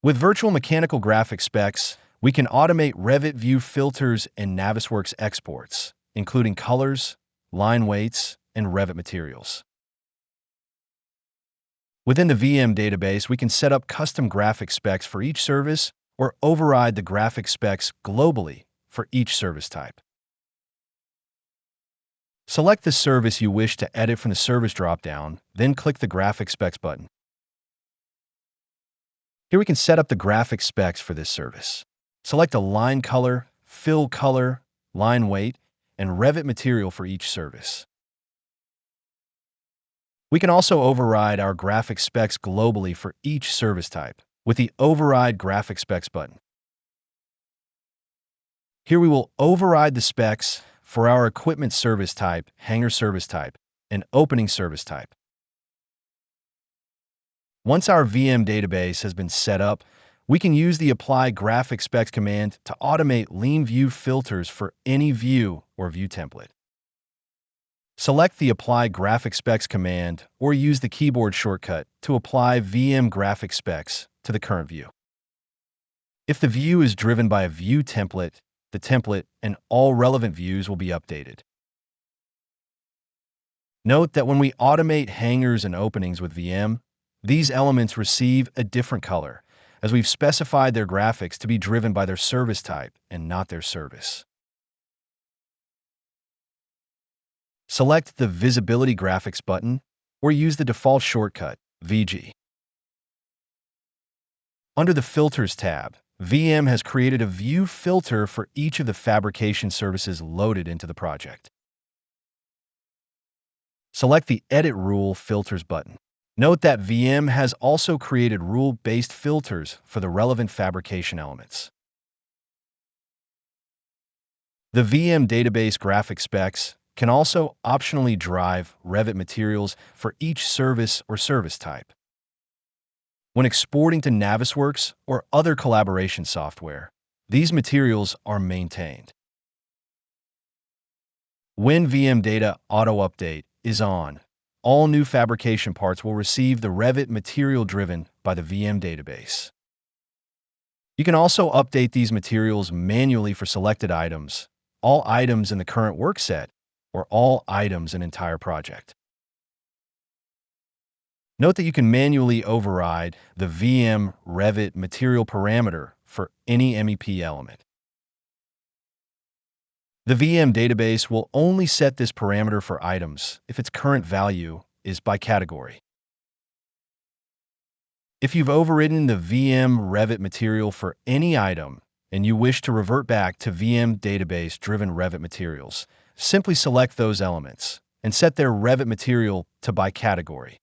With virtual mechanical graphic specs, we can automate Revit view filters and Navisworks exports, including colors, line weights, and Revit materials. Within the VM database, we can set up custom graphic specs for each service or override the graphic specs globally for each service type. Select the service you wish to edit from the service dropdown, then click the Graphic Specs button. Here we can set up the graphic specs for this service. Select a line color, fill color, line weight, and Revit material for each service. We can also override our graphic specs globally for each service type with the Override Graphic Specs button. Here we will override the specs for our equipment service type, hangar service type, and opening service type. Once our VM database has been set up, we can use the Apply Graphic Specs command to automate lean view filters for any view or view template. Select the Apply Graphic Specs command or use the keyboard shortcut to apply VM graphic specs to the current view. If the view is driven by a view template, the template and all relevant views will be updated. Note that when we automate hangars and openings with VM, these elements receive a different color, as we've specified their graphics to be driven by their service type and not their service. Select the Visibility Graphics button or use the default shortcut, VG. Under the Filters tab, VM has created a view filter for each of the fabrication services loaded into the project. Select the Edit Rule Filters button. Note that VM has also created rule-based filters for the relevant fabrication elements. The VM database graphic specs can also optionally drive Revit materials for each service or service type. When exporting to Navisworks or other collaboration software, these materials are maintained. When VM Data Auto Update is on, all new fabrication parts will receive the Revit material driven by the VM database. You can also update these materials manually for selected items, all items in the current work set, or all items in entire project. Note that you can manually override the VM Revit material parameter for any MEP element. The VM database will only set this parameter for items if its current value is by category. If you've overridden the VM Revit material for any item and you wish to revert back to VM database-driven Revit materials, simply select those elements and set their Revit material to by category.